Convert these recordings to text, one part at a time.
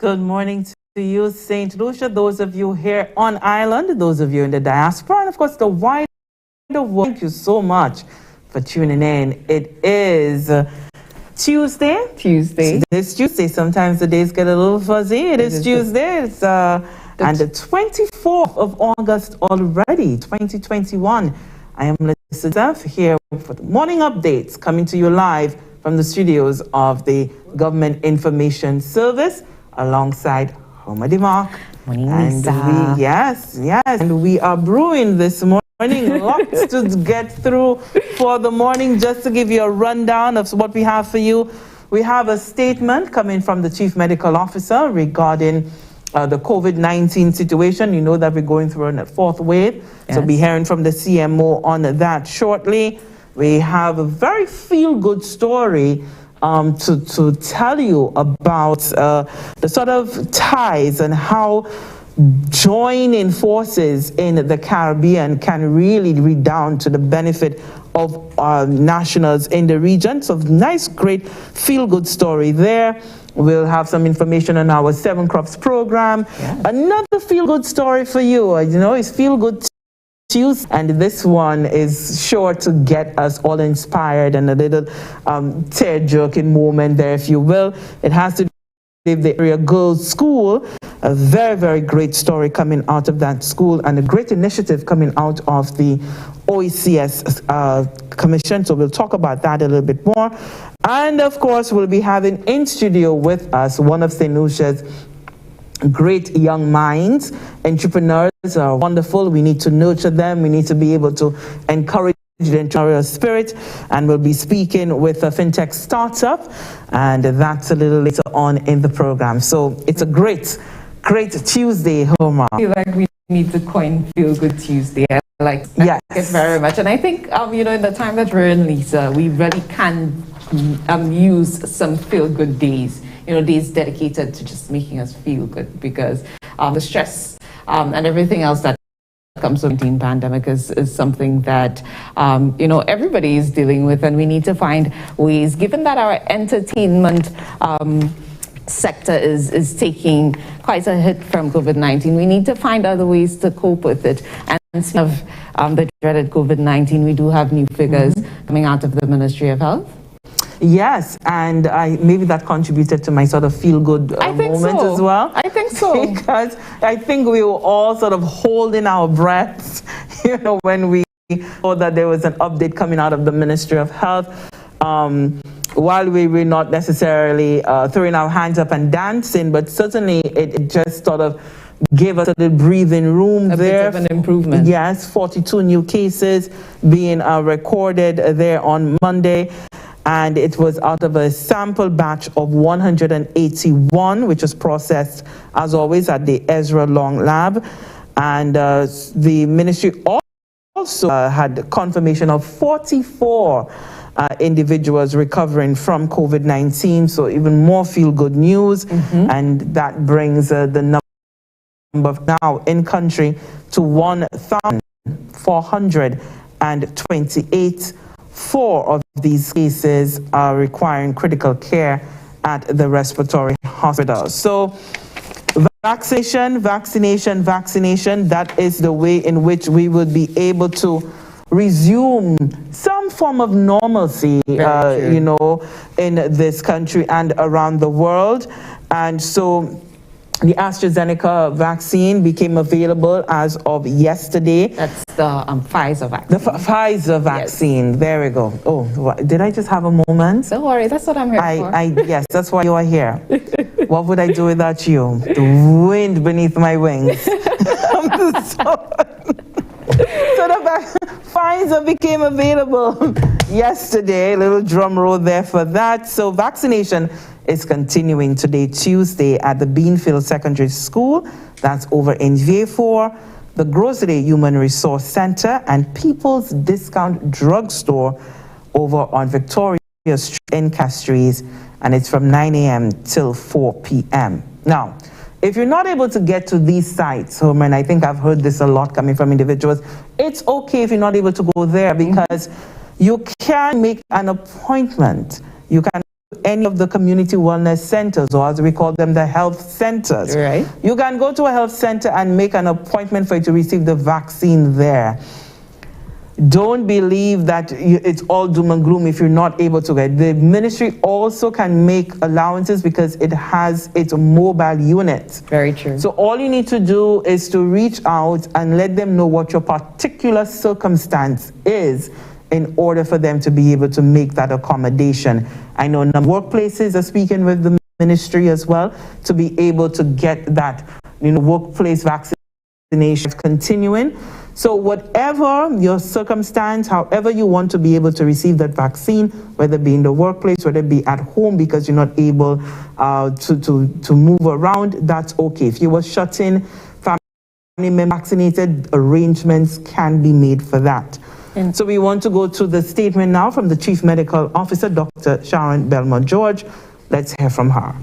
Good morning to you, St. Lucia, those of you here on island, those of you in the diaspora, and of course the wider world. Thank you so much for tuning in. It is Tuesday. It's Tuesday. Sometimes the days get a little fuzzy. It is Tuesday. It's and the 24th of August already, 2021. I am Lucia here for the morning updates, coming to you live from the studios of the Government Information Service, alongside Homer DeMark. Morning, and Lisa. yes, and we are brewing this morning. Lots to get through for the morning. Just to give you a rundown of what we have for you, we have a statement coming from the Chief Medical Officer regarding the COVID-19 situation. You know that we're going through a fourth wave, yes. So we'll be hearing from the CMO on that shortly. We have a very feel-good story to tell you about the sort of ties and how joining forces in the Caribbean can really redound to the benefit of nationals in the region. So nice, great, feel-good story there. We'll have some information on our 7 Crops program. Yeah. Another feel-good story for you. It's feel-good Tuesday, and this one is sure to get us all inspired and a little tear-jerking moment there, if you will. It has to do with the area girls' school. A very, very great story coming out of that school, and a great initiative coming out of the OECS Commission. So we'll talk about that a little bit more. And of course, we'll be having in studio with us one of St. Lucia's great young minds. Entrepreneurs are wonderful. We need to nurture them. We need to be able to encourage the entrepreneurial spirit. And we'll be speaking with a fintech startup. And that's a little later on in the program. So it's a great Tuesday, Homer. I feel like we need to coin Feel Good Tuesday. I like it very much. And I think, in the time that we're in, Lisa, we really can use some feel good days. Days dedicated to just making us feel good, because the stress and everything else that comes with the pandemic is something that everybody is dealing with, and we need to find ways, given that our entertainment sector is taking quite a hit from COVID-19, we need to find other ways to cope with it. And instead of the dreaded COVID-19, we do have new figures coming out of the Ministry of Health. Yes, and maybe that contributed to my sort of feel-good moment as well. I think so. Because I think we were all sort of holding our breaths, when we saw that there was an update coming out of the Ministry of Health. While we were not necessarily throwing our hands up and dancing, but certainly it just sort of gave us a little breathing room there. A bit of an improvement. Yes, 42 new cases being recorded there on Monday. And it was out of a sample batch of 181, which was processed, as always, at the Ezra Long Lab. And the ministry also had confirmation of 44 individuals recovering from COVID-19. So even more feel-good news. And that brings the number now in country to 1,428. 4 of these cases are requiring critical care at the respiratory hospital. So vaccination, that is the way in which we would be able to resume some form of normalcy, in this country and around the world. And so the AstraZeneca vaccine became available as of yesterday. That's the Pfizer vaccine. The Pfizer vaccine. Yes. There we go. Oh, did I just have a moment? Don't worry, that's what I'm here for. Yes, that's why you are here. What would I do without you? The wind beneath my wings. So the Pfizer became available yesterday. A little drum roll there for that. So vaccination is continuing today, Tuesday, at the Beanfield Secondary School. That's over in Vieux-Fort, the Grocery Human Resource Center, and People's Discount Drugstore over on Victoria Street in Castries. And it's from 9 a.m. till 4 p.m. Now, if you're not able to get to these sites, Homer, and I think I've heard this a lot coming from individuals, it's okay if you're not able to go there, because you can make an appointment. You can any of the community wellness centers, or as we call them, the health centers. Right. You can go to a health center and make an appointment for you to receive the vaccine there. Don't believe that it's all doom and gloom if you're not able to get. The ministry also can make allowances because it has its mobile units. Very true. So all you need to do is to reach out and let them know what your particular circumstance is in order for them to be able to make that accommodation. I know workplaces are speaking with the ministry as well to be able to get that, workplace vaccination continuing. So whatever your circumstance, however you want to be able to receive that vaccine, whether it be in the workplace, whether it be at home because you're not able to move around, that's okay. If you were shut in, family member vaccinated, arrangements can be made for that. So we want to go to the statement now from the Chief Medical Officer, Dr. Sharon Belmont George. Let's hear from her.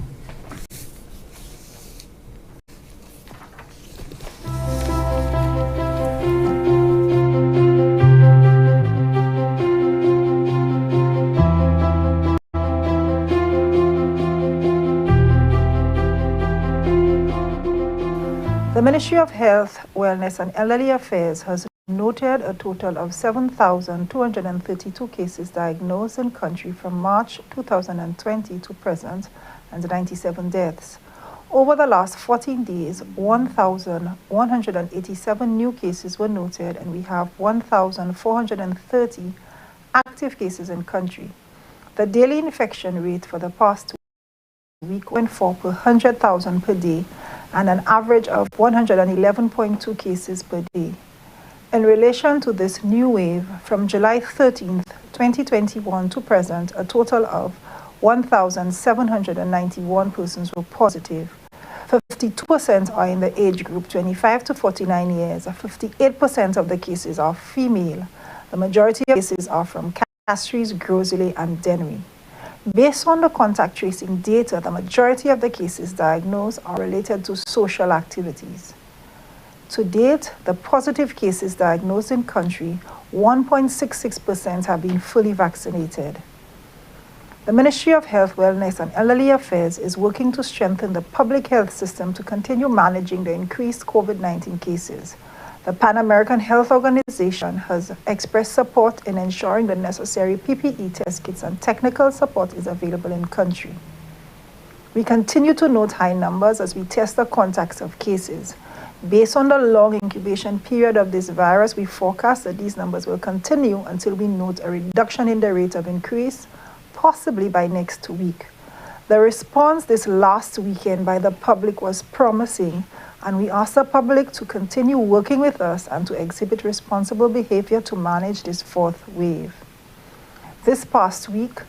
The Ministry of Health, Wellness and Elderly Affairs has noted a total of 7,232 cases diagnosed in country from March 2020 to present and 97 deaths. Over the last 14 days, 1,187 new cases were noted and we have 1,430 active cases in country. The daily infection rate for the past week went 4 per 100,000 per day and an average of 111.2 cases per day. In relation to this new wave, from July 13th, 2021 to present, a total of 1,791 persons were positive. 52% are in the age group 25 to 49 years. 58% of the cases are female. The majority of cases are from Castries, Grosley, and Dennery. Based on the contact tracing data, the majority of the cases diagnosed are related to social activities. To date, the positive cases diagnosed in country, 1.66% have been fully vaccinated. The Ministry of Health, Wellness and Elderly Affairs is working to strengthen the public health system to continue managing the increased COVID-19 cases. The Pan American Health Organization has expressed support in ensuring the necessary PPE test kits and technical support is available in country. We continue to note high numbers as we test the contacts of cases. Based on the long incubation period of this virus, we forecast that these numbers will continue until we note a reduction in the rate of increase, possibly by next week. The response this last weekend by the public was promising, and we ask the public to continue working with us and to exhibit responsible behavior to manage this fourth wave. This past week,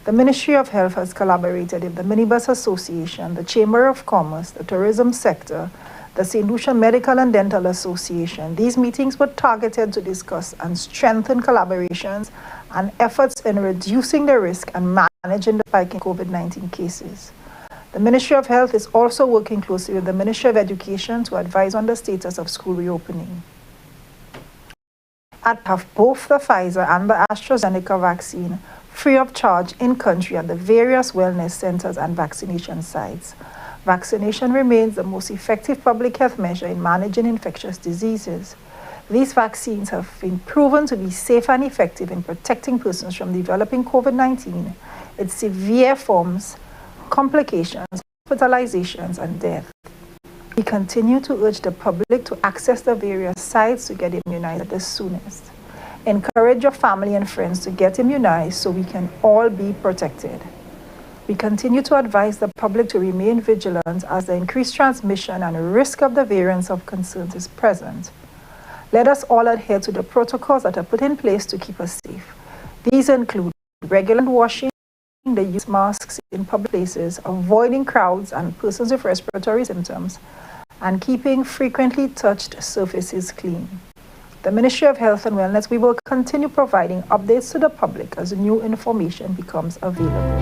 the Ministry of Health has collaborated with the Minibus Association, the Chamber of Commerce, the tourism sector, the St. Lucia Medical and Dental Association. These meetings were targeted to discuss and strengthen collaborations and efforts in reducing the risk and managing the spike in COVID-19 cases. The Ministry of Health is also working closely with the Ministry of Education to advise on the status of school reopening. I have both the Pfizer and the AstraZeneca vaccine free of charge in country at the various wellness centers and vaccination sites. Vaccination remains the most effective public health measure in managing infectious diseases. These vaccines have been proven to be safe and effective in protecting persons from developing COVID-19, its severe forms, complications, hospitalizations, and death. We continue to urge the public to access the various sites to get immunized the soonest. Encourage your family and friends to get immunized so we can all be protected. We continue to advise the public to remain vigilant as the increased transmission and risk of the variants of concern is present. Let us all adhere to the protocols that are put in place to keep us safe. These include regular washing, the use of masks in public places, avoiding crowds and persons with respiratory symptoms, and keeping frequently touched surfaces clean. The Ministry of Health and Wellness, we will continue providing updates to the public as new information becomes available.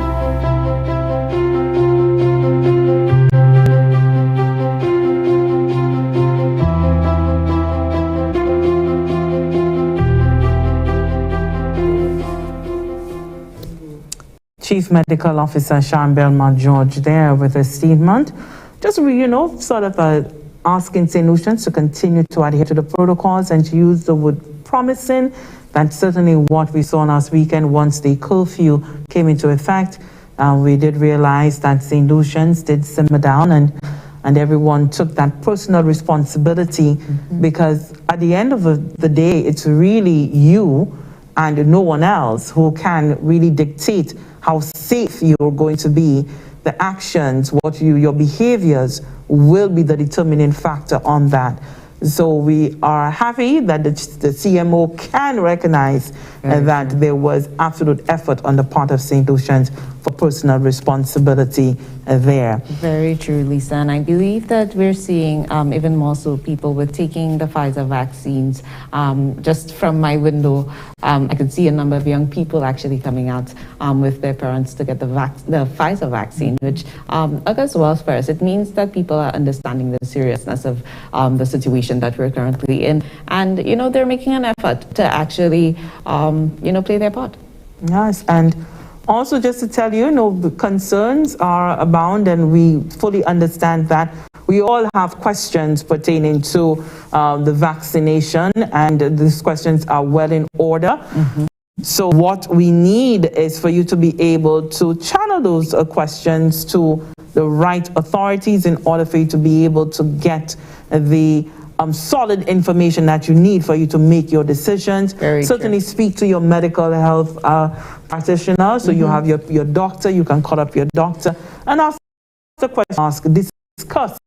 Chief Medical Officer Sharon Belmont George there with a statement, just, sort of asking St. Lucians to continue to adhere to the protocols and to use the word promising. That's certainly what we saw last weekend once the curfew came into effect. We did realize that St. Lucians did simmer down and everyone took that personal responsibility, because at the end of the day, it's really you and no one else who can really dictate how safe you're going to be. The actions, your behaviors will be the determining factor on that. So we are happy that the CMO can recognize that there was absolute effort on the part of St. Lucians for personal responsibility there. Very true, Lisa. And I believe that we're seeing even more so people with taking the Pfizer vaccines. Just from my window, I could see a number of young people actually coming out with their parents to get the Pfizer vaccine, which augurs well for us. It means that people are understanding the seriousness of the situation that we're currently in. And, they're making an effort to actually, play their part. Yes, and also just to tell you, the concerns are abound, and we fully understand that. We all have questions pertaining to the vaccination, and these questions are well in order. So what we need is for you to be able to channel those questions to the right authorities in order for you to be able to get the solid information that you need for you to make your decisions. Certainly speak to your medical health practitioner. So you have your doctor, you can call up your doctor and ask the question, discuss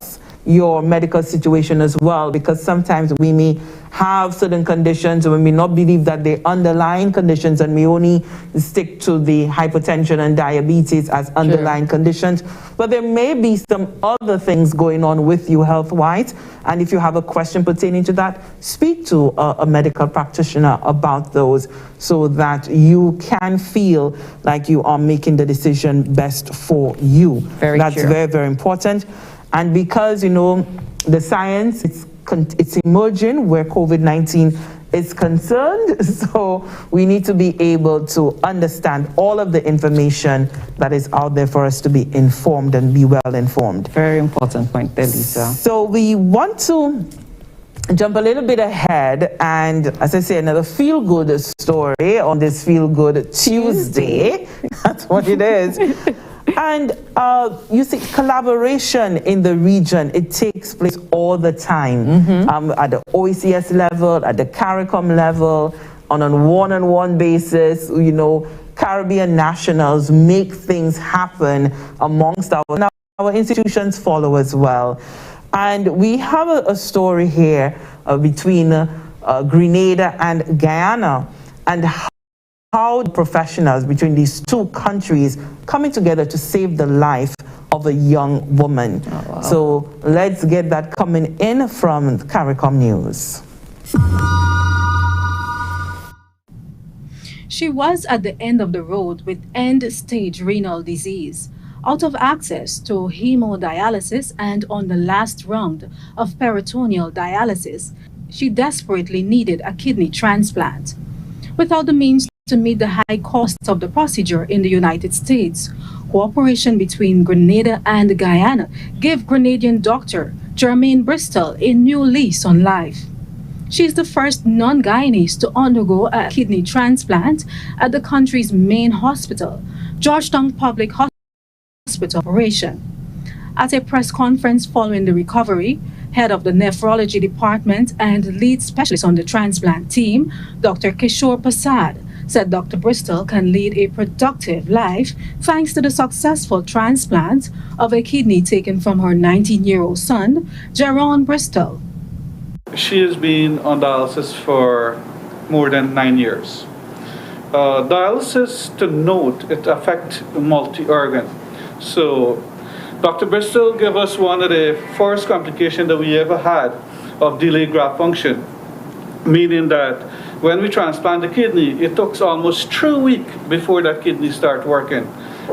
your medical situation as well, because sometimes we may have certain conditions and we may not believe that they're underlying conditions, and we only stick to the hypertension and diabetes as underlying conditions. But there may be some other things going on with you health-wise, and if you have a question pertaining to that, speak to a medical practitioner about those so that you can feel like you are making the decision best for you. That's very, very important. And because, the science, it's emerging where COVID-19 is concerned, so we need to be able to understand all of the information that is out there for us to be informed and be well informed. Very important point there, Lisa. So we want to jump a little bit ahead and, as I say, another feel-good story on this Feel-Good Tuesday. That's what it is. And you see, collaboration in the region, it takes place all the time, at the OECS level, at the CARICOM level, on a one-on-one basis. Caribbean nationals make things happen amongst our institutions follow as well. And we have a story here between Grenada and Guyana, and how professionals between these two countries coming together to save the life of a young woman. Oh, wow. So let's get that coming in from CARICOM News. She was at the end of the road with end-stage renal disease, out of access to hemodialysis, and on the last round of peritoneal dialysis. She desperately needed a kidney transplant. Without the means to meet the high costs of the procedure in the United States, cooperation between Grenada and Guyana gave Grenadian doctor Jermaine Bristol a new lease on life. She is the first non-Guyanese to undergo a kidney transplant at the country's main hospital, Georgetown Public Hospital Operation. At a press conference following the recovery, head of the nephrology department and lead specialist on the transplant team, Dr. Kishore Prasad, said Dr. Bristol can lead a productive life thanks to the successful transplant of a kidney taken from her 19-year-old son, Jaron Bristol. She has been on dialysis for more than 9 years. Dialysis, to note, it affects multi-organ. So Dr. Bristol gave us one of the first complications that we ever had of delayed graft function, meaning that when we transplant the kidney, it took almost 3 weeks before that kidney starts working.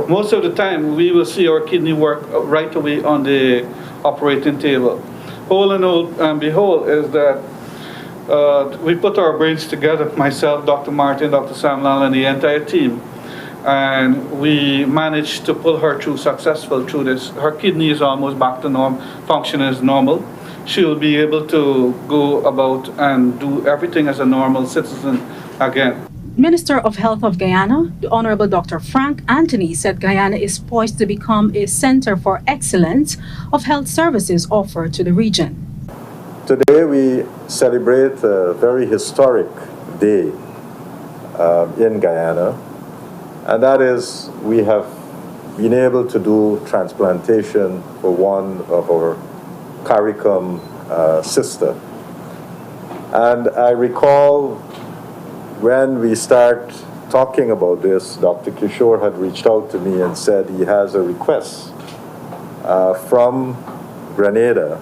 Most of the time, we will see our kidney work right away on the operating table. Whole and behold is that we put our brains together, myself, Dr. Martin, Dr. Sam Lal, and the entire team, and we managed to pull her through this. Her kidney is almost back to function as normal. She'll be able to go about and do everything as a normal citizen again. Minister of Health of Guyana, the Honorable Dr. Frank Anthony, said Guyana is poised to become a center for excellence of health services offered to the region. Today we celebrate a very historic day in Guyana, and that is we have been able to do transplantation for one of our CARICOM sister. And I recall when we start talking about this, Dr. Kishore had reached out to me and said he has a request from Grenada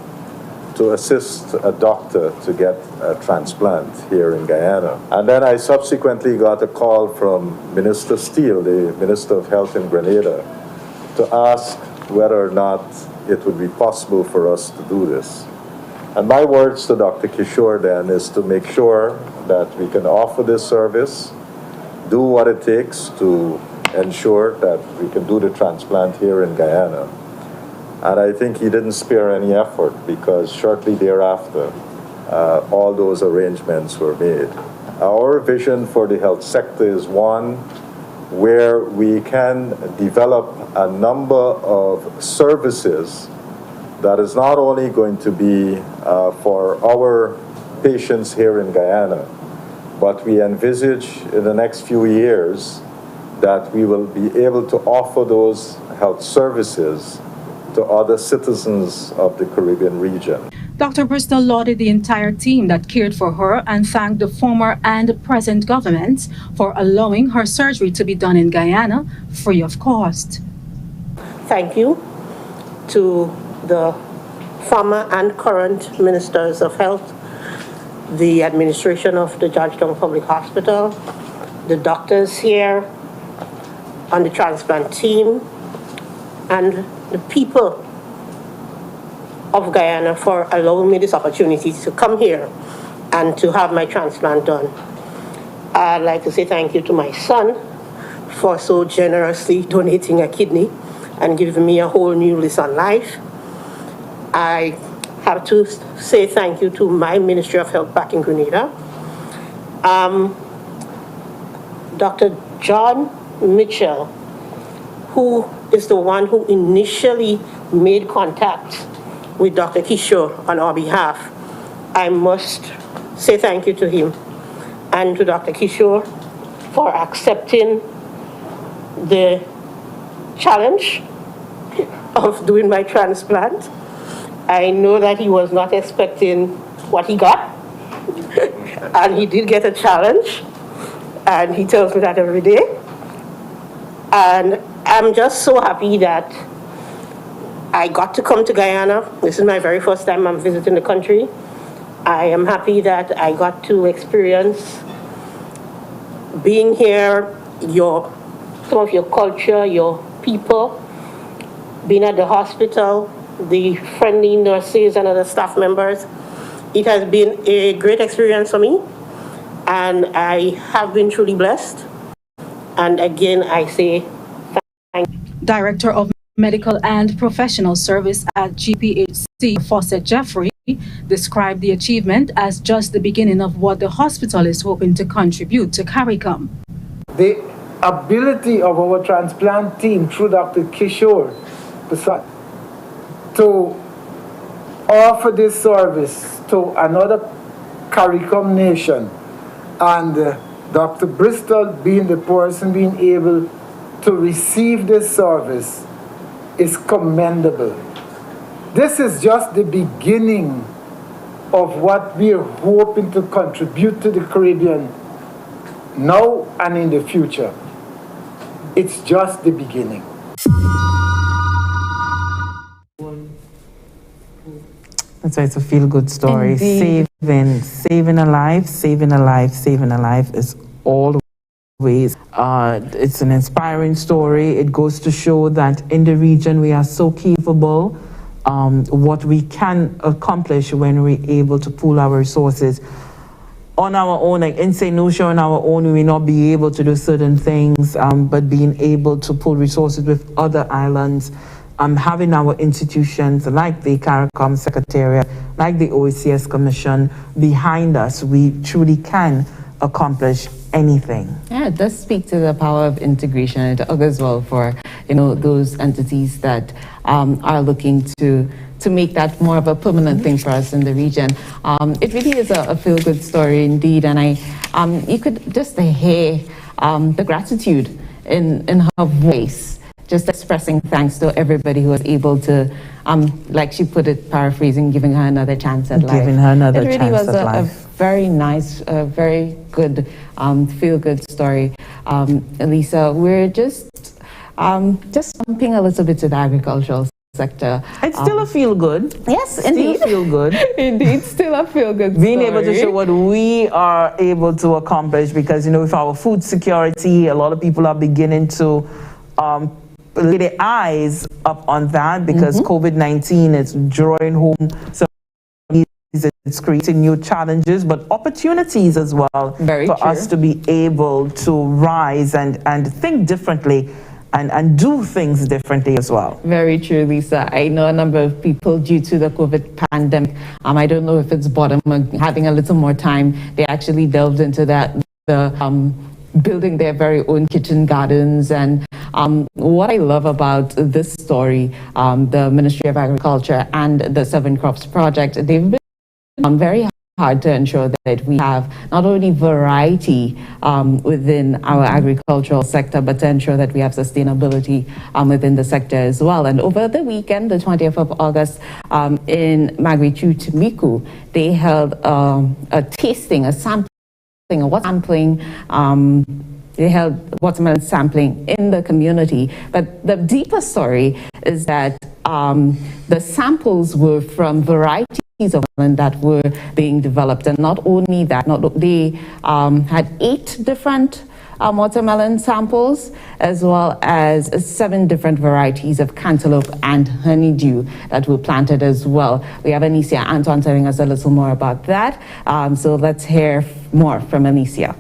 to assist a doctor to get a transplant here in Guyana. And then I subsequently got a call from Minister Steele, the Minister of Health in Grenada, to ask whether or not it would be possible for us to do this. And my words to Dr. Kishore then is to make sure that we can offer this service, do what it takes to ensure that we can do the transplant here in Guyana. And I think he didn't spare any effort, because shortly thereafter, all those arrangements were made. Our vision for the health sector is one where we can develop a number of services that is not only going to be for our patients here in Guyana, but we envisage in the next few years that we will be able to offer those health services to other citizens of the Caribbean region. Dr. Bristol lauded the entire team that cared for her and thanked the former and present governments for allowing her surgery to be done in Guyana free of cost. Thank you to the former and current ministers of health, the administration of the Georgetown Public Hospital, the doctors here on the transplant team, and the people of Guyana for allowing me this opportunity to come here and to have my transplant done. I'd like to say thank you to my son for so generously donating a kidney and giving me a whole new lease on life. I have to say thank you to my Ministry of Health back in Grenada. Dr. John Mitchell, who is the one who initially made contact with Dr. Kishore on our behalf. I must say thank you to him and to Dr. Kishore for accepting the challenge of doing my transplant. I know that he was not expecting what he got, and he did get a challenge, and he tells me that every day. And I'm just so happy that I got to come to Guyana. This is my very first time I'm visiting the country. I am happy that I got to experience being here, some of your culture, your people, being at the hospital, the friendly nurses and other staff members. It has been a great experience for me, and I have been truly blessed. And again, I say thank you. Director of Medical and Professional Service at GPHC, Fawcett Jeffrey, described the achievement as just the beginning of what the hospital is hoping to contribute to CARICOM. The ability of our transplant team through Dr. Kishore to offer this service to another CARICOM nation, and Dr. Bristol being the person being able to receive this service is commendable. This is just the beginning of what we are hoping to contribute to the Caribbean now and in the future. It's just the beginning. That's why it's a feel-good story. Indeed. Saving a life is always, it's an inspiring story. It goes to show that in the region we are so capable, what we can accomplish when we're able to pool our resources. on our own, like in St. Lucia on our own, we may not be able to do certain things, but being able to pull resources with other islands, having our institutions like the CARICOM Secretariat, like the OECS Commission behind us, we truly can accomplish anything. Yeah, it does speak to the power of integration. It augurs well for, those entities that are looking to make that more of a permanent thing for us in the region. It really is a feel-good story indeed, and you could just hear the gratitude in her voice, just expressing thanks to everybody who was able to, like she put it, paraphrasing, giving her another chance at life. Giving her another chance at life. It really was a very nice, very good, feel-good story. Elisa, we're just jumping a little bit to the agricultural sector. It's still a feel-good. Yes, indeed. Still feel-good. Indeed, still a feel-good story. Being able to show what we are able to accomplish, because, with our food security, a lot of people are beginning to lay their eyes up on that, because COVID-19 is drawing home some of these, it's creating new challenges, but opportunities as well. Very for true. us to be able to rise and think differently and do things differently as well. Very true, Lisa. I know a number of people, due to the COVID pandemic, I don't know if it's boredom or having a little more time, they actually delved into building their very own kitchen gardens. And what I love about this story, the Ministry of Agriculture and the 7 Crops Project, they've been very hard to ensure that we have not only variety within our agricultural sector, but to ensure that we have sustainability within the sector as well. And over the weekend, the 20th of August, in Magrichu, Timiku, they held a tasting, a sampling, they held watermelon sampling in the community. But the deeper story is that the samples were from varieties of watermelon that were being developed. And not only that, they had 8 different watermelon samples, as well as 7 different varieties of cantaloupe and honeydew that were planted as well. We have Anicia Anton telling us a little more about that. So let's hear more from Anicia.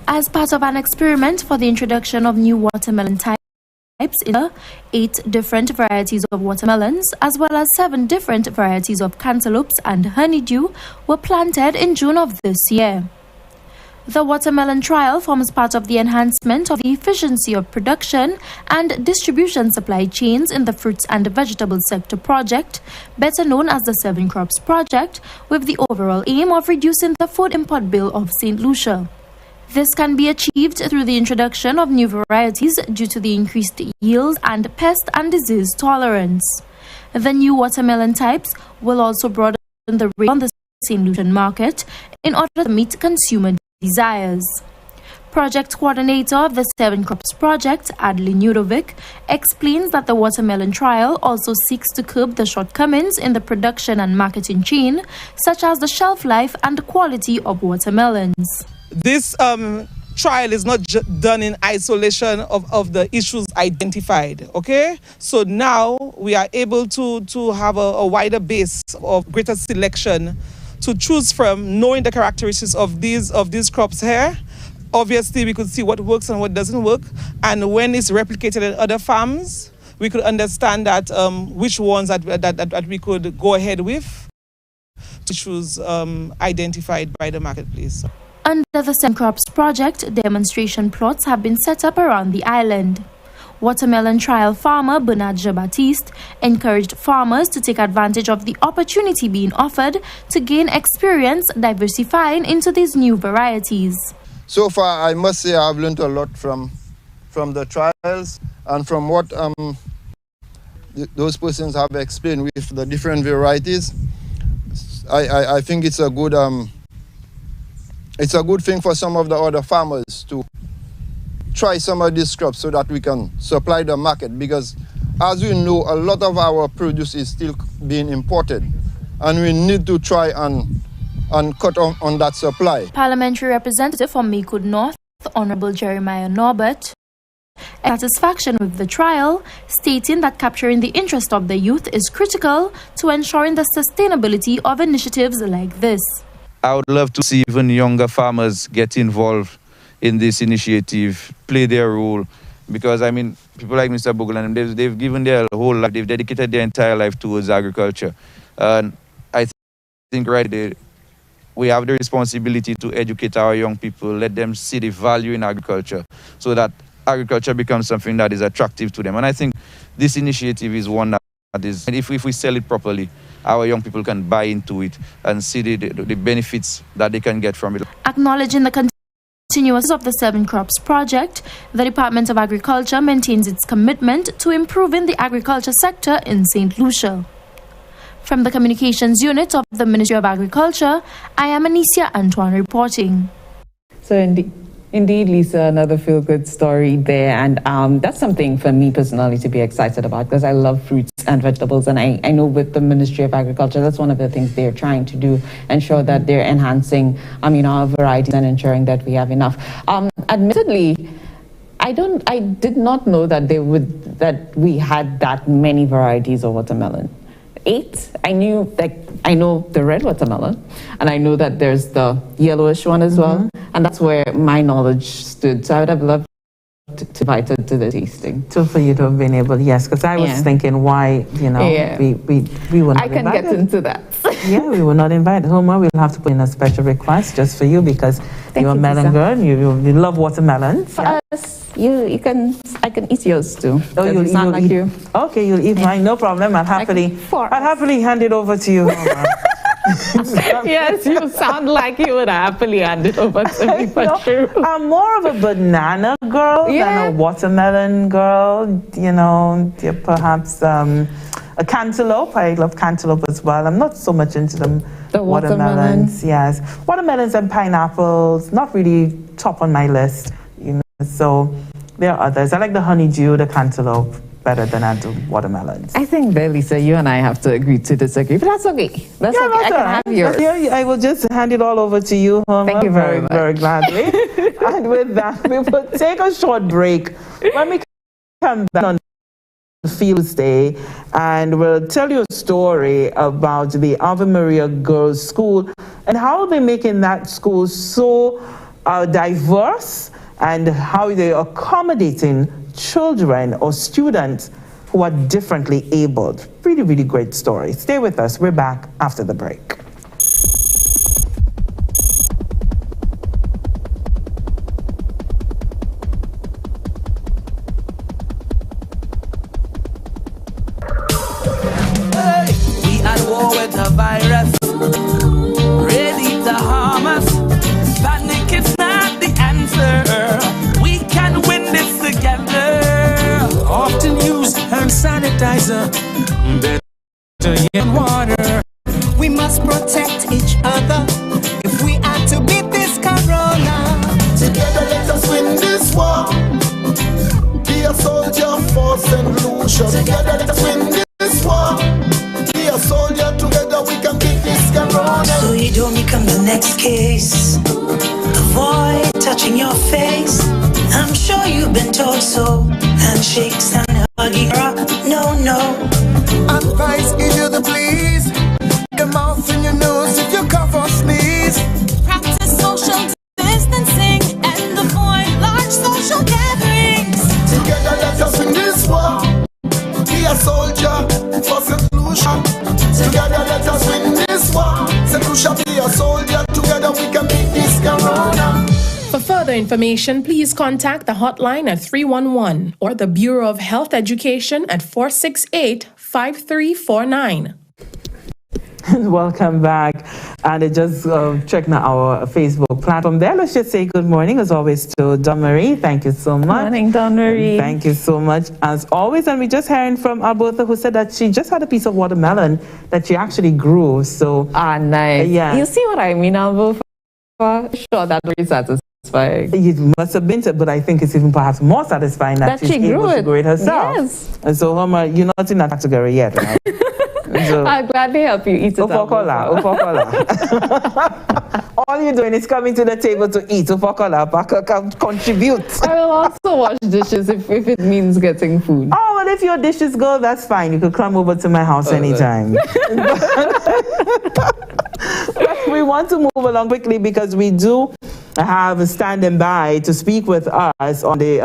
As part of an experiment for the introduction of new watermelon types, 8 different varieties of watermelons, as well as 7 different varieties of cantaloupes and honeydew, were planted in June of this year. The watermelon trial forms part of the enhancement of the efficiency of production and distribution supply chains in the fruits and vegetable sector project, better known as the 7 Crops Project, with the overall aim of reducing the food import bill of St. Lucia. This can be achieved through the introduction of new varieties due to the increased yields and pest and disease tolerance. The new watermelon types will also broaden the range on the St. Lucian market in order to meet consumer desires. Project coordinator of the 7 Crops Project, Adeline Udovic, explains that the watermelon trial also seeks to curb the shortcomings in the production and marketing chain, such as the shelf life and quality of watermelons. This trial is not done in isolation of the issues identified, okay? So now we are able to have a wider base of greater selection to choose from, knowing the characteristics of these crops here. Obviously, we could see what works and what doesn't work, and when it's replicated in other farms, we could understand that which ones that we could go ahead with to choose identified by the marketplace. Under the 7 Crops Project, demonstration plots have been set up around the island. Watermelon trial farmer Bernard Jean-Baptiste encouraged farmers to take advantage of the opportunity being offered to gain experience diversifying into these new varieties. So far, I must say I've learned a lot from the trials and from what those persons have explained with the different varieties. I think it's a good thing for some of the other farmers to try some of these crops so that we can supply the market, because as we know, a lot of our produce is still being imported and we need to try and cut on that supply. Parliamentary representative from Maycood North, Honorable Jeremiah Norbert, satisfaction with the trial, stating that capturing the interest of the youth is critical to ensuring the sustainability of initiatives like this. I would love to see even younger farmers get involved in this initiative, play their role, because I mean, people like Mr. Bogolan, they've given their whole life, they've dedicated their entire life towards agriculture. And I think right there, we have the responsibility to educate our young people, let them see the value in agriculture so that agriculture becomes something that is attractive to them. And I think this initiative is one that is, and if we sell it properly, our young people can buy into it and see the benefits that they can get from it. Acknowledging the continuous of the 7 Crops project, the Department of Agriculture maintains its commitment to improving the agriculture sector in St. Lucia. From the Communications Unit of the Ministry of Agriculture, I am Anicia Antoine reporting. So indeed, Lisa, another feel-good story there, and that's something for me personally to be excited about because I love fruits and vegetables, and I know with the Ministry of Agriculture, that's one of the things they're trying to do, ensure that they're enhancing, our varieties and ensuring that we have enough. Admittedly, I did not know that we had that many varieties of watermelon. 8. I know the red watermelon, and I know that there's the yellowish one as well, and that's where my knowledge stood. So I would have loved to invite her to the tasting. So for you to have been able, yes, because I was thinking why, we were not I can invited. get into that. Yeah, we were not invited. Homer, we'll have to put in a special request just for you because you're a melon girl, you love watermelons. For us, I can eat yours too. Oh, you'll like eat. you. Okay, you'll eat mine, no problem. I'll happily hand it over to you, Homer. Yes, you sound like you would happily hand it over to me for sure. I'm more of a banana girl than a watermelon girl. Perhaps a cantaloupe. I love cantaloupe as well. I'm not so much into the watermelons. Yes, watermelons and pineapples. Not really top on my list. So there are others. I like the honeydew, the cantaloupe better than I do watermelons. I think there, Lisa, you and I have to agree to disagree, but that's okay. That's okay. I can have yours. Yeah, I will just hand it all over to you, Homer. Thank you very much. Very gladly. And with that, we will take a short break. When we come back on Fields Day, and we'll tell you a story about the Ave Maria Girls' School and how they're making that school so diverse and how they're accommodating children or students who are differently abled. Really, really great story. Stay with us. We're back after the break. We at war with the virus, ready to harm us. Panic is not the answer. We can win this together. Often use hand sanitizer, better in water. We must protect each other if we are to beat this corona. Together let us win this war. Be a soldier for St. Lucia. Together let us win this war. Be a soldier, together we can beat this corona. So you don't become the next case. Avoid touching your face. I'm sure you've been told so. Handshakes and hugging. No. Advice give you the please. Your mouth and your nose if you cough or sneeze. Practice social distancing and avoid large social gatherings. Together let us win this war. Be a soldier for St. Lucia. Together let us win this war. St. Lucia, be a soldier. Together we can beat this corona. For further information, please contact the hotline at 311 or the Bureau of Health Education at 468-5349. And welcome back. And I just checked our Facebook platform there. Let's just say good morning, as always, to Dawn Marie. Thank you so much. Good morning, Dawn Marie. Thank you so much, as always. And we just hearing from Alberta, who said that she just had a piece of watermelon that she actually grew. So nice. Yeah. You see what I mean, Alberta? Sure, that really satisfying. It must have been, but I think it's even perhaps more satisfying that she's able to grow it herself. Yes. And so, Homer, you're not in that category yet, right? So, I'll gladly help you eat it. Ufokola. All you're doing is coming to the table to eat. Ufokola, contribute. I will also wash dishes if it means getting food. Oh, well, if your dishes go, that's fine. You could come over to my house anytime. We want to move along quickly because we do have standing by to speak with us on the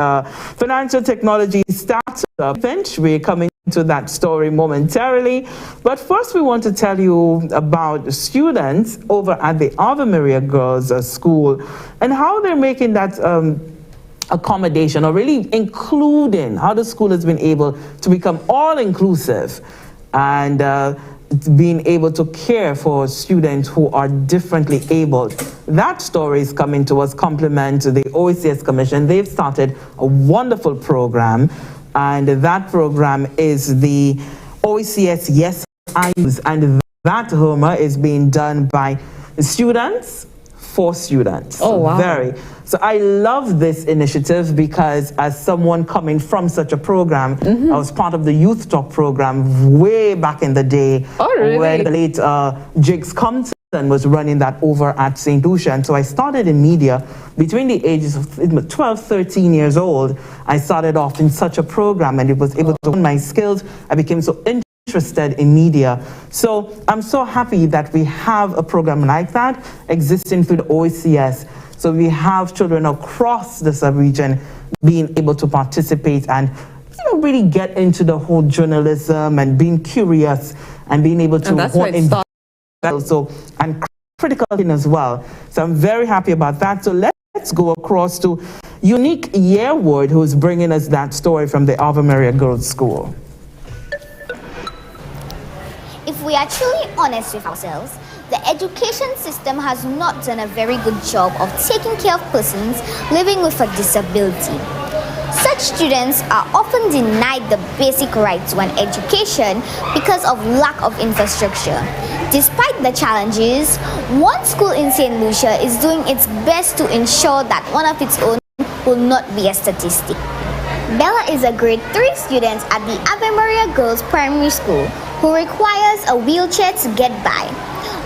financial technology startup bench. We're coming to that story momentarily. But first, we want to tell you about students over at the Ave Maria Girls School and how they're making that accommodation, or really including how the school has been able to become all-inclusive and being able to care for students who are differently abled. That story is coming to us compliment to the OECS Commission. They've started a wonderful program, and that program is the OECS Yes I Use, and that, Homer, is being done by students for students. Oh, wow. Very. So I love this initiative because as someone coming from such a program, I was part of the Youth Talk program way back in the day. Oh, really? When the late Jigs Compton was running that over at St. Lucia. And so I started in media between the ages of 12, 13 years old. I started off in such a program and it was able to hone my skills. I became so interested in media. So I'm so happy that we have a program like that existing through the OECS. So we have children across the sub-region being able to participate and really get into the whole journalism and being curious and being able to hone in also and critical thinking as well. So I'm very happy about that. So let's go across to Unique Yearwood, who's bringing us that story from the Ave Maria Girls School. If we are truly honest with ourselves, the education system has not done a very good job of taking care of persons living with a disability. Such students are often denied the basic right to an education because of lack of infrastructure. Despite the challenges, one school in St. Lucia is doing its best to ensure that one of its own will not be a statistic. Bella is a grade 3 student at the Ave Maria Girls Primary School who requires a wheelchair to get by.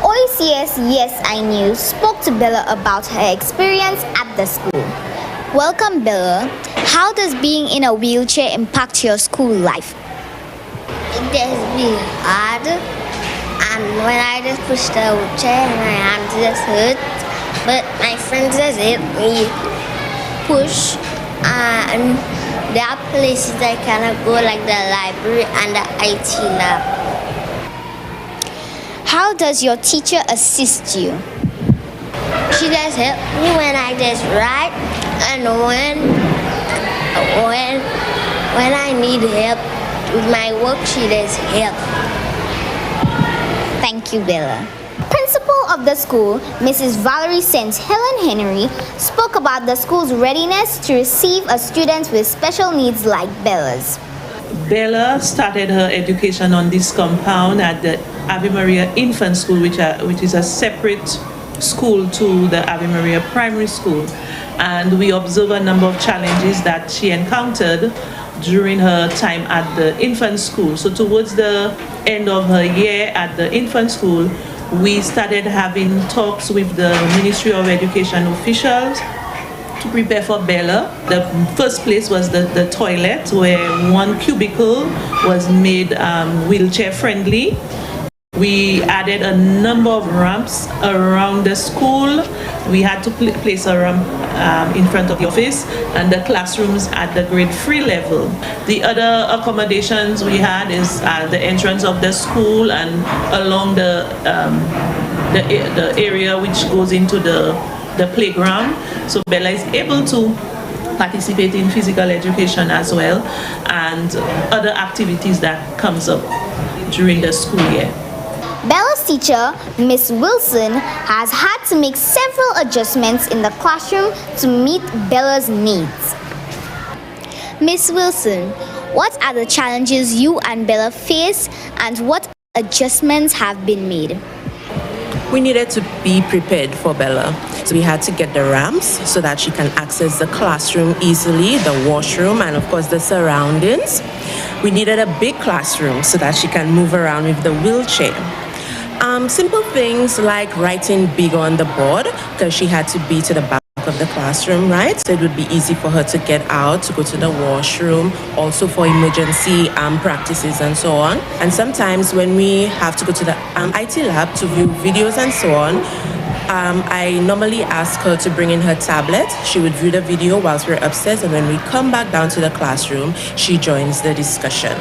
OECS Yes I Knew spoke to Bella about her experience at the school. Welcome, Bella. How does being in a wheelchair impact your school life? It has been hard, and when I just push the wheelchair, my hand just hurt. But my friends just help me push, and there are places I cannot go, like the library and the IT lab. How does your teacher assist you? She just help me when I just write, and when I need help with my work, she just help. Thank you, Bella. Principal of the school, Mrs. Valerie St. Helen Henry, spoke about the school's readiness to receive a student with special needs like Bella's. Bella started her education on this compound at the Ave Maria Infant School, which is a separate school to the Ave Maria Primary School. And we observe a number of challenges that she encountered during her time at the infant school. So towards the end of her year at the infant school, we started having talks with the Ministry of Education officials to prepare for Bella. The first place was the toilet, where one cubicle was made wheelchair friendly. We added a number of ramps around the school. We had to place a ramp in front of the office and the classrooms at the grade 3 level. The other accommodations we had is the entrance of the school and along the area which goes into the playground. So Bella is able to participate in physical education as well and other activities that comes up during the school year. Bella's teacher, Miss Wilson, has had to make several adjustments in the classroom to meet Bella's needs. Miss Wilson, what are the challenges you and Bella face and what adjustments have been made? We needed to be prepared for Bella. So we had to get the ramps so that she can access the classroom easily, the washroom, and of course the surroundings. We needed a big classroom so that she can move around with the wheelchair. Simple things like writing big on the board because she had to be to the back of the classroom, right? So it would be easy for her to get out, to go to the washroom, also for emergency practices and so on. And sometimes when we have to go to the IT lab to view videos and so on, I normally ask her to bring in her tablet. She would view the video whilst we're upstairs, and when we come back down to the classroom, she joins the discussion.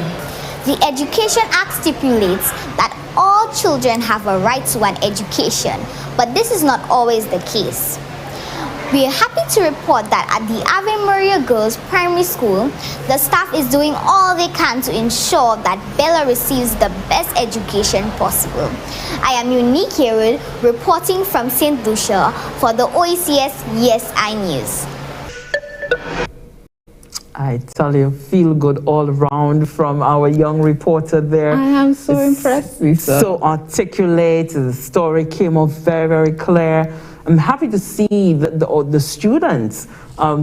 The Education Act stipulates that all children have a right to an education, but this is not always the case. We are happy to report that at the Ave Maria Girls Primary School, the staff is doing all they can to ensure that Bella receives the best education possible. I am Unique Herod, reporting from St. Lucia for the OECS Yes I News. I tell you, feel good all around from our young reporter there. I am so impressed, Lisa. So articulate, the story came off very, very clear. I'm happy to see the students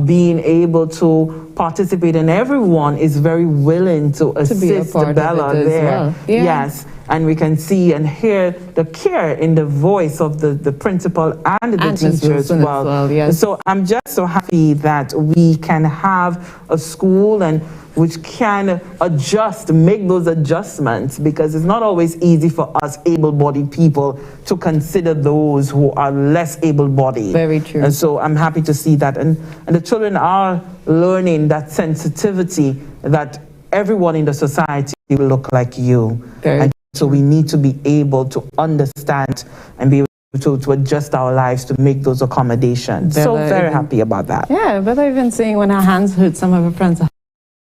being able to participate, and everyone is very willing to assist Bella there. Well. Yeah. Yes, and we can see and hear the care in the voice of the principal and the teacher as well. Yes. So I'm just so happy that we can have a school and which can adjust, make those adjustments, because it's not always easy for us able-bodied people to consider those who are less able-bodied. Very true. And so I'm happy to see that. And the children are learning that sensitivity that everyone in the society will look like you. And so we need to be able to understand and be able to adjust our lives to make those accommodations. So very happy about that. Yeah, but I've been saying when her hands hurt, some of her friends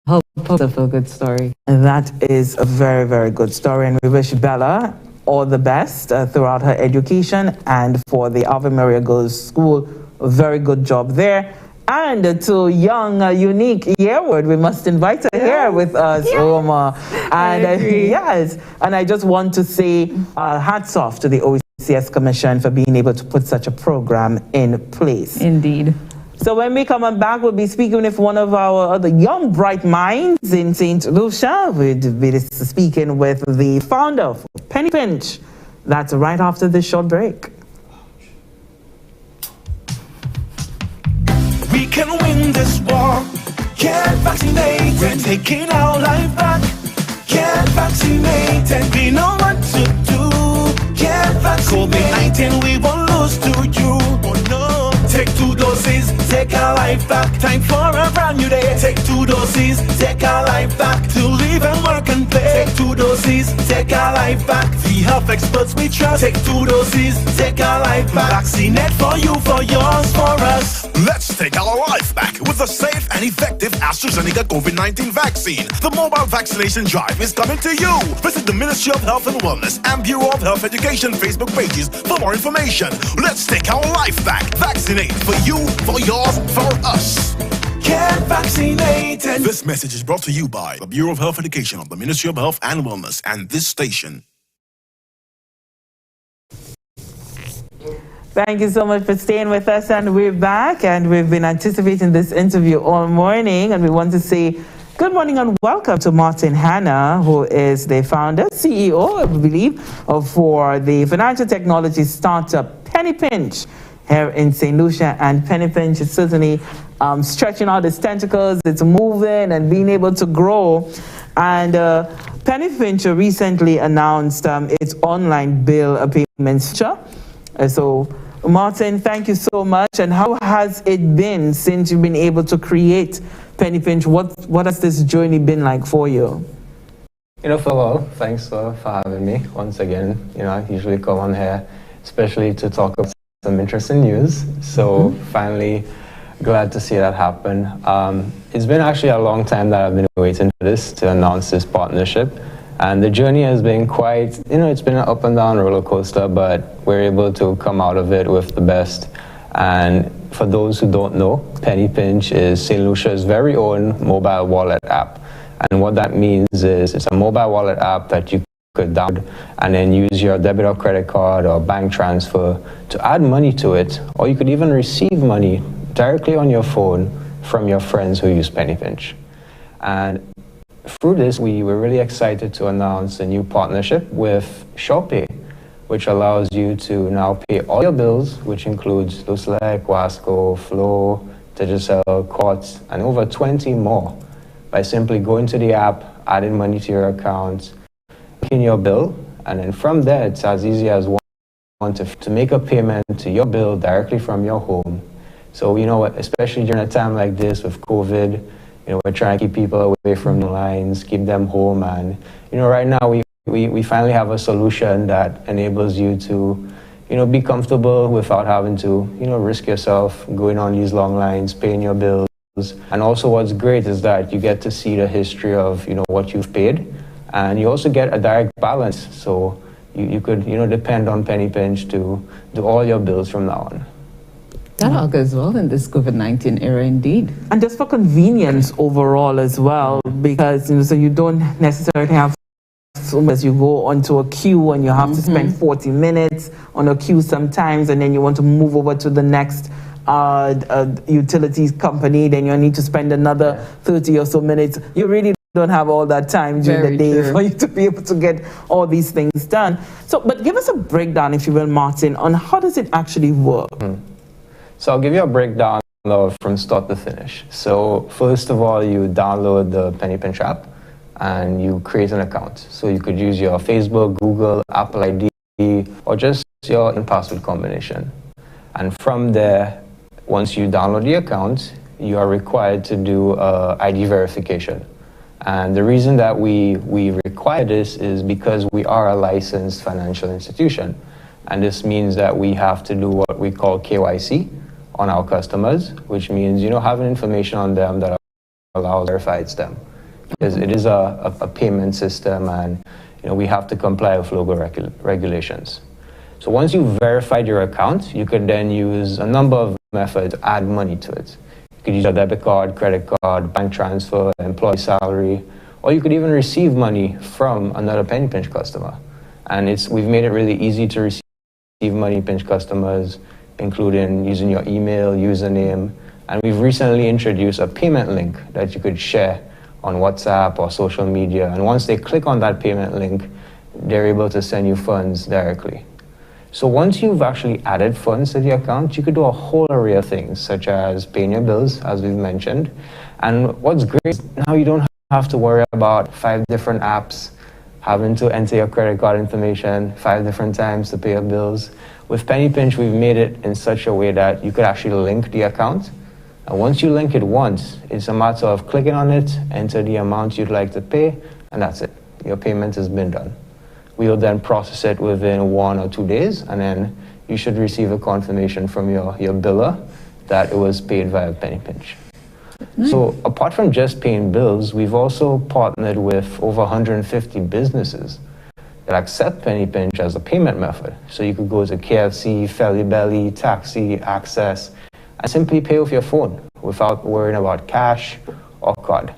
help us a feel good story. And that is a very, very good story. And we wish Bella all the best throughout her education, and for the Ave Maria Girls School, a very good job there. And to young, Unique Yearwood, we must invite her here with us, Oma. And yes, and I just want to say hats off to the OECS Commission for being able to put such a program in place. Indeed. So when we come back, we'll be speaking with one of our other young, bright minds in St. Lucia. We'll be speaking with the founder of Penny Pinch. That's right after this short break. We can win this war. Get vaccinated. We're taking our life back. Get vaccinated. We know what to do. Get vaccinated. COVID-19 we won't lose to you. Oh no. Take 2 doses, take our life back. Time for a brand new day. Take 2 doses, take our life back. To live and work and play. Take 2 doses, take our life back. The health experts we trust. Take 2 doses, take our life back. Vaccinate for you, for yours, for us. Let's take our life back with a safe and effective AstraZeneca COVID-19 vaccine. The mobile vaccination drive is coming to you. Visit the Ministry of Health and Wellness and Bureau of Health Education Facebook pages for more information. Let's take our life back. Vaccinate for you, for yours, for us. Get vaccinated. This message is brought to you by the Bureau of Health Education of the Ministry of Health and Wellness and this station. Thank you so much for staying with us, and we're back, and we've been anticipating this interview all morning, and we want to say good morning and welcome to Martin Hanna, who is the founder, CEO, I believe, for the financial technology startup Penny Pinch here in St. Lucia. And Penny Pinch is certainly stretching out its tentacles, it's moving and being able to grow. And Penny Pinch recently announced its online bill payments feature. So Martin, thank you so much. And how has it been since you've been able to create Penny Pinch? What has this journey been like for you? First of all, thanks for having me once again. I usually come on here, especially to talk about some interesting news. So finally, glad to see that happen. It's been actually a long time that I've been waiting for this, to announce this partnership. And the journey has been quite, it's been an up and down roller coaster, but we're able to come out of it with the best. And for those who don't know, Penny Pinch is St. Lucia's very own mobile wallet app. And what that means is it's a mobile wallet app that you could download and then use your debit or credit card or bank transfer to add money to it, or you could even receive money directly on your phone from your friends who use Penny Pinch. And through this, we were really excited to announce a new partnership with Shopee, which allows you to now pay all your bills, which includes Lucia, Quasco, Flow, Digicel, Quartz, and over 20 more by simply going to the app, adding money to your account, paying your bill, and then from there, it's as easy as one to make a payment to your bill directly from your home. So, you know, especially during a time like this with COVID, you know, we're trying to keep people away from the lines, keep them home, and, you know, right now we finally have a solution that enables you to, you know, be comfortable without having to, you know, risk yourself going on these long lines, paying your bills. And also what's great is that you get to see the history of, you know, what you've paid, and you also get a direct balance. So you could, you know, depend on Penny Pinch to do all your bills from now on. That all goes well in this COVID-19 era, indeed. And just for convenience overall as well, because, you know, so you don't necessarily have as you go onto a queue and you have to spend 40 minutes on a queue sometimes, and then you want to move over to the next utilities company, then you need to spend another 30 or so minutes. You really don't have all that time during the day for you to be able to get all these things done. So, but give us a breakdown, if you will, Martin, on how does it actually work? So I'll give you a breakdown from start to finish. So first of all, you download the Penny Pinch app and you create an account. So you could use your Facebook, Google, Apple ID, or just your password combination. And from there, once you download the account, you are required to do ID verification. And the reason that we require this is because we are a licensed financial institution. And this means that we have to do what we call KYC on our customers, which means, you know, having information on them that allows verifies them. Because it is a payment system, and, you know, we have to comply with local regulations. So once you've verified your account, you could then use a number of methods to add money to it. You could use a debit card, credit card, bank transfer, employee salary, or you could even receive money from another Penny Pinch customer. And we've made it really easy to receive Money Pinch customers, including using your email, username, and we've recently introduced a payment link that you could share on WhatsApp or social media, and once they click on that payment link, they're able to send you funds directly. So once you've actually added funds to the account, you could do a whole array of things, such as paying your bills, as we've mentioned. And what's great is now you don't have to worry about 5 different apps, having to enter your credit card information 5 different times to pay your bills. With Penny Pinch, we've made it in such a way that you could actually link the account. And once you link it once, it's a matter of clicking on it, enter the amount you'd like to pay, and that's it. Your payment has been done. We'll then process it within 1 or 2 days, and then you should receive a confirmation from your biller that it was paid via Penny Pinch. Nice. So apart from just paying bills, we've also partnered with over 150 businesses that accept Penny Pinch as a payment method. So you could go to KFC, Felly Belly, Taxi, Access, and simply pay with your phone without worrying about cash or card.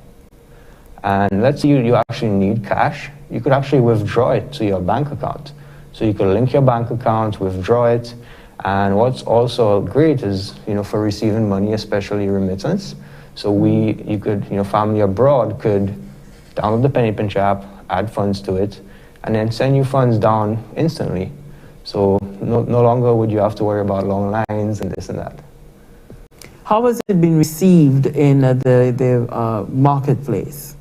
And let's say you actually need cash, you could actually withdraw it to your bank account. So you could link your bank account, withdraw it, and what's also great is, you know, for receiving money, especially remittance. So you could, you know, family abroad could download the Penny Pinch app, add funds to it, and then send you funds down instantly. So no longer would you have to worry about long lines and this and that. How has it been received in the marketplace?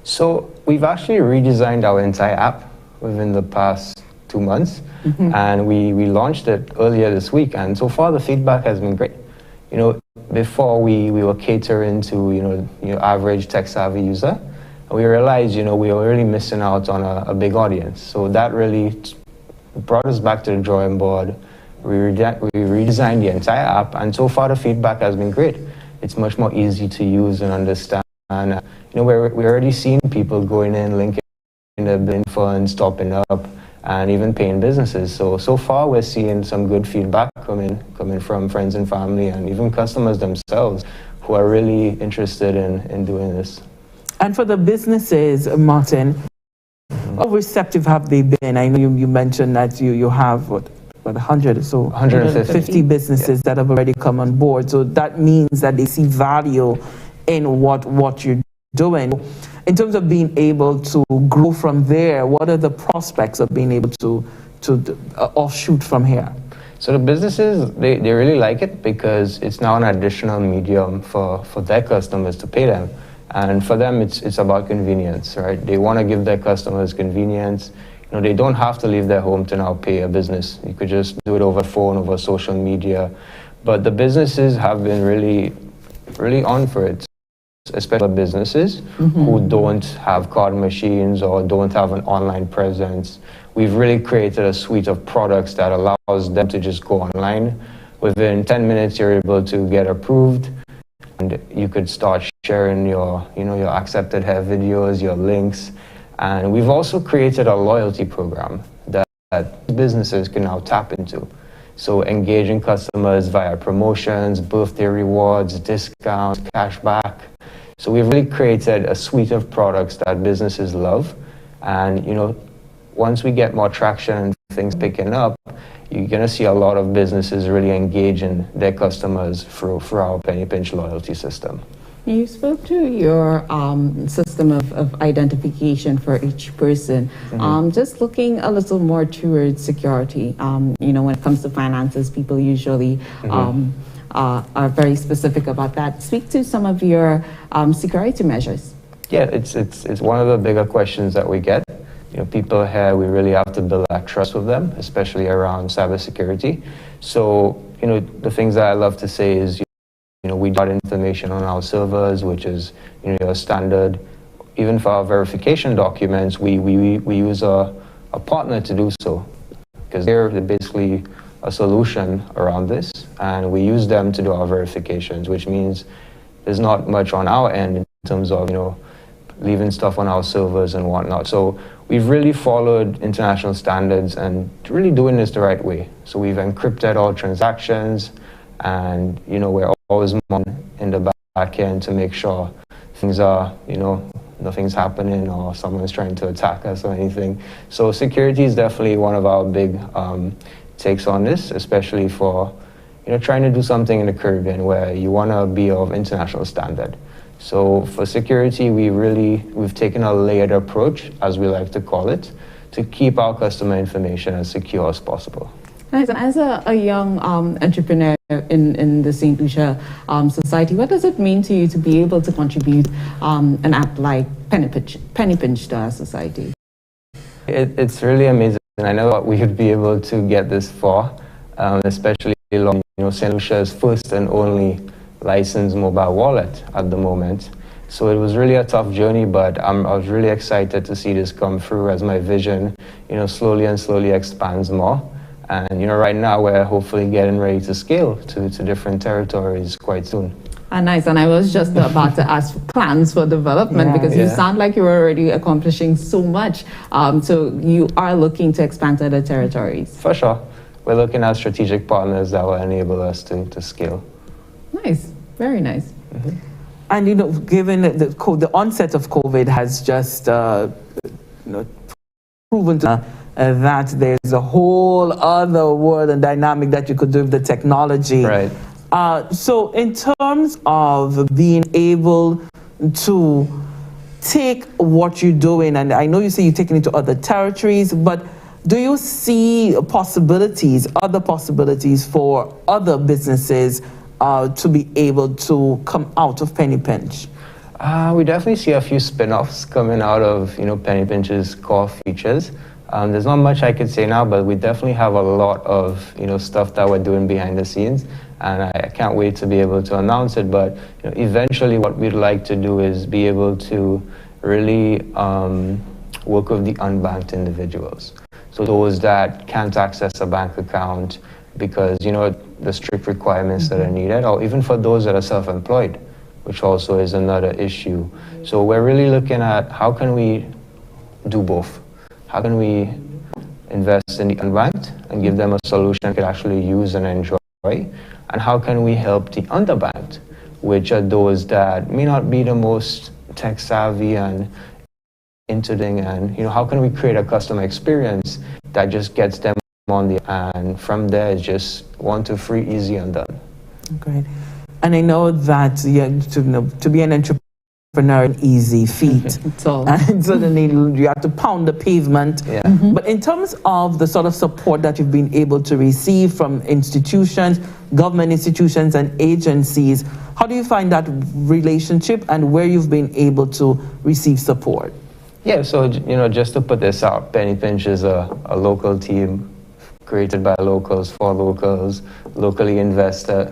So we've actually redesigned our entire app within the past 2 months, and we launched it earlier this week, and so far the feedback has been great. You know, before we were catering to, you know, average tech-savvy user, and we realized, you know, we were really missing out on a big audience. So that really brought us back to the drawing board. We redesigned the entire app, and so far the feedback has been great. It's much more easy to use and understand. And, you know, we're already seeing people going in, linking their bin funds, topping up, and even paying businesses. So far we're seeing some good feedback coming from friends and family and even customers themselves who are really interested in doing this. And for the businesses, Martin, how receptive have they been? I know you mentioned that you have, what 100 or so? 150 businesses that have already come on board. So that means that they see value in what you're doing. In terms of being able to grow from there, what are the prospects of being able to offshoot from here? So the businesses, they really like it because it's now an additional medium for their customers to pay them. And for them, it's about convenience, right? They want to give their customers convenience. They don't have to leave their home to now pay a business. You could just do it over phone, over social media. But the businesses have been really, really on for it, especially businesses who don't have card machines or don't have an online presence. We've really created a suite of products that allows them to just go online. Within 10 minutes, you're able to get approved, and you could start sharing your accepted hair videos, your links. And we've also created a loyalty program that businesses can now tap into. So engaging customers via promotions, birthday rewards, discounts, cashback. So we've really created a suite of products that businesses love. And once we get more traction and things picking up, you're going to see a lot of businesses really engaging their customers through our Penny Pinch loyalty system. You spoke to your system of identification for each person. Just looking a little more towards security. When it comes to finances, people usually are very specific about that. Speak to some of your security measures. Yeah, it's one of the bigger questions that we get. People here, we really have to build that trust with them, especially around cybersecurity. So, the things that I love to say is, we got information on our servers, which is, a standard. Even for our verification documents, we use a partner to do so, because they're basically a solution around this, and we use them to do our verifications, which means there's not much on our end in terms of, leaving stuff on our servers and whatnot. So we've really followed international standards and really doing this the right way. So we've encrypted all transactions, and we're always in the back end to make sure things are, nothing's happening or someone's trying to attack us or anything. So security is definitely one of our big takes on this, especially for trying to do something in the Caribbean where you want to be of international standard. So for security, we've taken a layered approach, as we like to call it, to keep our customer information as secure as possible. Nice. And as a young entrepreneur in the St. Lucia society, what does it mean to you to be able to contribute an app like Penny Pinch to our society? It's really amazing. I know that we would be able to get this far, especially St. Lucia's first and only licensed mobile wallet at the moment. So it was really a tough journey, but I was really excited to see this come through as my vision, slowly expands more. And right now we're hopefully getting ready to scale to different territories quite soon. Nice. And I was just about to ask for plans for development, because you sound like you're already accomplishing so much. So you are looking to expand to other territories. For sure. We're looking at strategic partners that will enable us to scale. Nice. Very nice. And given the onset of COVID has just proven to that there's a whole other world and dynamic that you could do with the technology. Right. So in terms of being able to take what you're doing, and I know you say you're taking it to other territories, but do you see other possibilities for other businesses to be able to come out of Penny Pinch? We definitely see a few spin-offs coming out of Penny Pinch's core features. There's not much I could say now, but we definitely have a lot of stuff that we're doing behind the scenes, and I can't wait to be able to announce it. But eventually, what we'd like to do is be able to really work with the unbanked individuals. So those that can't access a bank account because the strict requirements that are needed, or even for those that are self-employed, which also is another issue. So we're really looking at how can we do both. How can we invest in the unbanked and give them a solution they could actually use and enjoy? And how can we help the underbanked, which are those that may not be the most tech savvy and into thing, and how can we create a customer experience that just gets them on the, and from there it's just 1, 2, 3, easy and done. Great. And I know that to be an entrepreneur, an easy feat. And suddenly you have to pound the pavement. Yeah. But in terms of the sort of support that you've been able to receive from institutions, government institutions and agencies, how do you find that relationship and where you've been able to receive support? Yeah, so, just to put this out, Penny Pinch is a local team created by locals for locals, local investors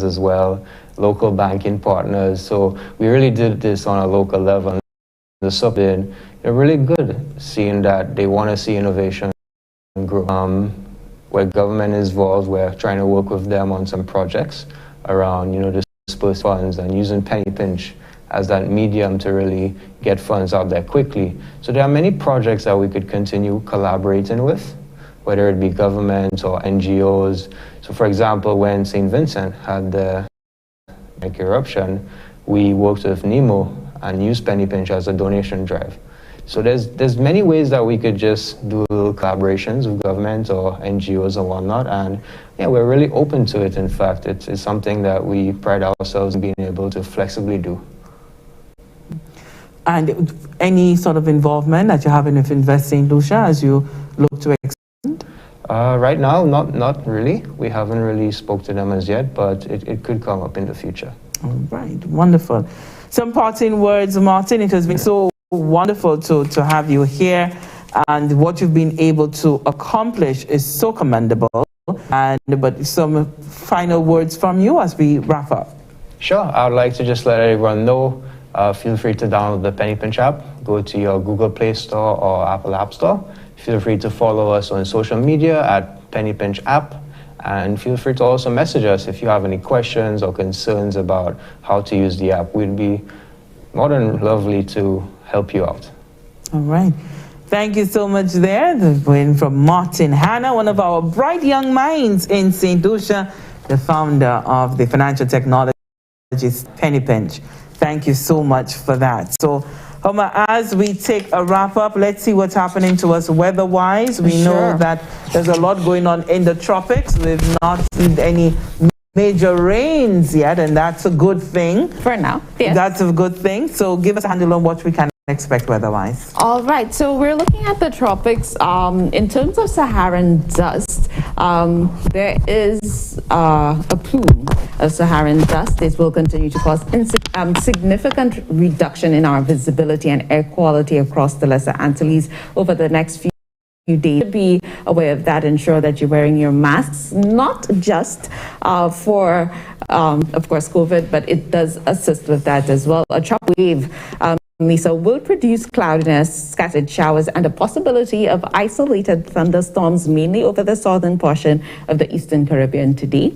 as well, local banking partners. So we really did this on a local level. The support been really good, seeing that they want to see innovation grow. Where government is involved, we're trying to work with them on some projects around, dispersed funds and using Penny Pinch as that medium to really get funds out there quickly. So there are many projects that we could continue collaborating with, whether it be government or NGOs. So for example, when St. Vincent had the eruption, we worked with NEMO and used Penny Pinch as a donation drive. So there's many ways that we could just do little collaborations with government or NGOs or whatnot, and yeah, we're really open to it. In fact, it's something that we pride ourselves in being able to flexibly do. And any sort of involvement that you have in investing, Lucia, as you look to expand? Right now, not really. We haven't really spoke to them as yet, but it could come up in the future. All right, wonderful. Some parting words, Martin. It has been so wonderful to have you here, and what you've been able to accomplish is so commendable. But some final words from you as we wrap up. Sure. I would like to just let everyone know, feel free to download the Penny Pinch app. Go to your Google Play Store or Apple App Store. Feel free to follow us on social media at Penny Pinch app. And feel free to also message us if you have any questions or concerns about how to use the app. We'd be more than lovely to help you out. All right. Thank you so much there. The win from Martin Hanna, one of our bright young minds in St. Lucia, the founder of the financial technologies Penny Pinch. Thank you so much for that. So, Homer, as we take a wrap up, let's see what's happening to us weather-wise. We know that there's a lot going on in the tropics. We've not seen any major rains yet, and that's a good thing. For now, yes. That's a good thing. So give us a handle on what we can expect weather-wise. All right, so we're looking at the tropics. In terms of Saharan dust, there is a plume of Saharan dust. This will continue to cause significant reduction in our visibility and air quality across the Lesser Antilles over the next few days. Be aware of that. Ensure that you're wearing your masks, not just for, of course, COVID, but it does assist with that as well. A tropical wave, Lisa, will produce cloudiness, scattered showers, and a possibility of isolated thunderstorms, mainly over the southern portion of the Eastern Caribbean today.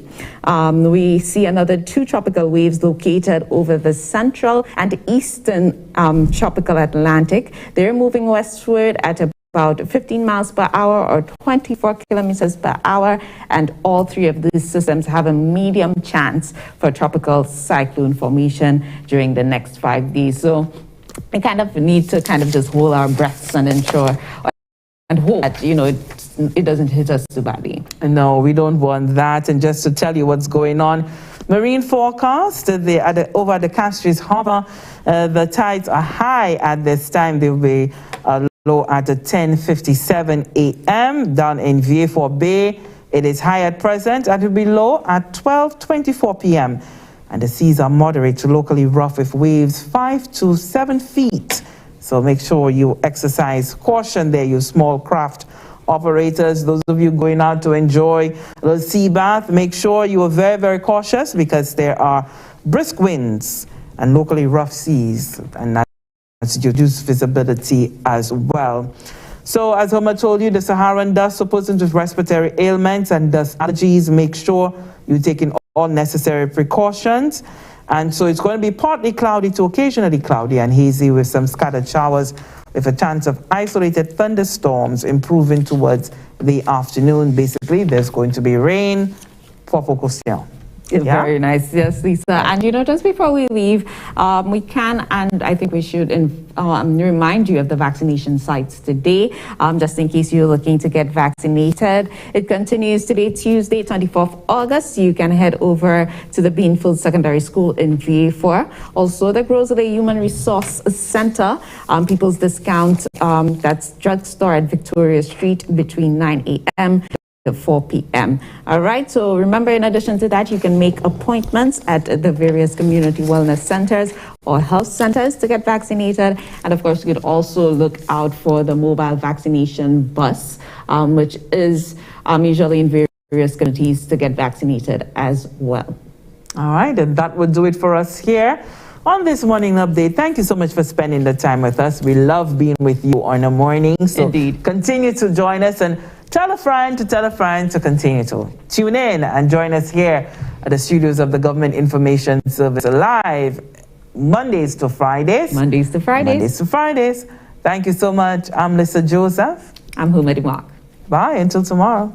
We see another 2 tropical waves located over the central and eastern tropical Atlantic. They're moving westward at about 15 miles per hour or 24 kilometers per hour, and all 3 of these systems have a medium chance for tropical cyclone formation during the next 5 days. So we kind of need to just hold our breaths and ensure and hope that, it doesn't hit us too badly. No, we don't want that. And just to tell you what's going on, marine forecast, over the Castries Harbor, the tides are high at this time. They'll be low at 10:57 a.m. down in Vieux-Fort Bay. It is high at present and will be low at 12:24 p.m. And the seas are moderate to locally rough with waves 5 to 7 feet. So make sure you exercise caution there, you small craft operators. Those of you going out to enjoy a little sea bath, make sure you are very, very cautious because there are brisk winds and locally rough seas, and that's reduced visibility as well. So as Homer told you, the Saharan dust, so persons with respiratory ailments and dust allergies, make sure you're taking all necessary precautions. And so it's going to be partly cloudy to occasionally cloudy and hazy with some scattered showers with a chance of isolated thunderstorms improving towards the afternoon. Basically, there's going to be rain for Focus. Very nice. Yes, Lisa. And just before we leave, we can, and I think we should remind you of the vaccination sites today, just in case you're looking to get vaccinated. It continues today, Tuesday, 24th August. You can head over to the Beanfield Secondary School in VA4. Also, the Rosalie Human Resource Center, People's Discount, that's drugstore at Victoria Street between 9 a.m. to 4 p.m. All right, so remember, in addition to that, you can make appointments at the various community wellness centers or health centers to get vaccinated. And of course, you could also look out for the mobile vaccination bus, which is usually in various communities to get vaccinated as well. All right, and that would do it for us here on this morning update. Thank you so much for spending the time with us. We love being with you on a morning. So Indeed. Continue to join us and tell a friend to continue to tune in and join us here at the studios of the Government Information Service live Mondays to Fridays. Thank you so much. I'm Lisa Joseph. I'm Humedi Mark. Bye until tomorrow.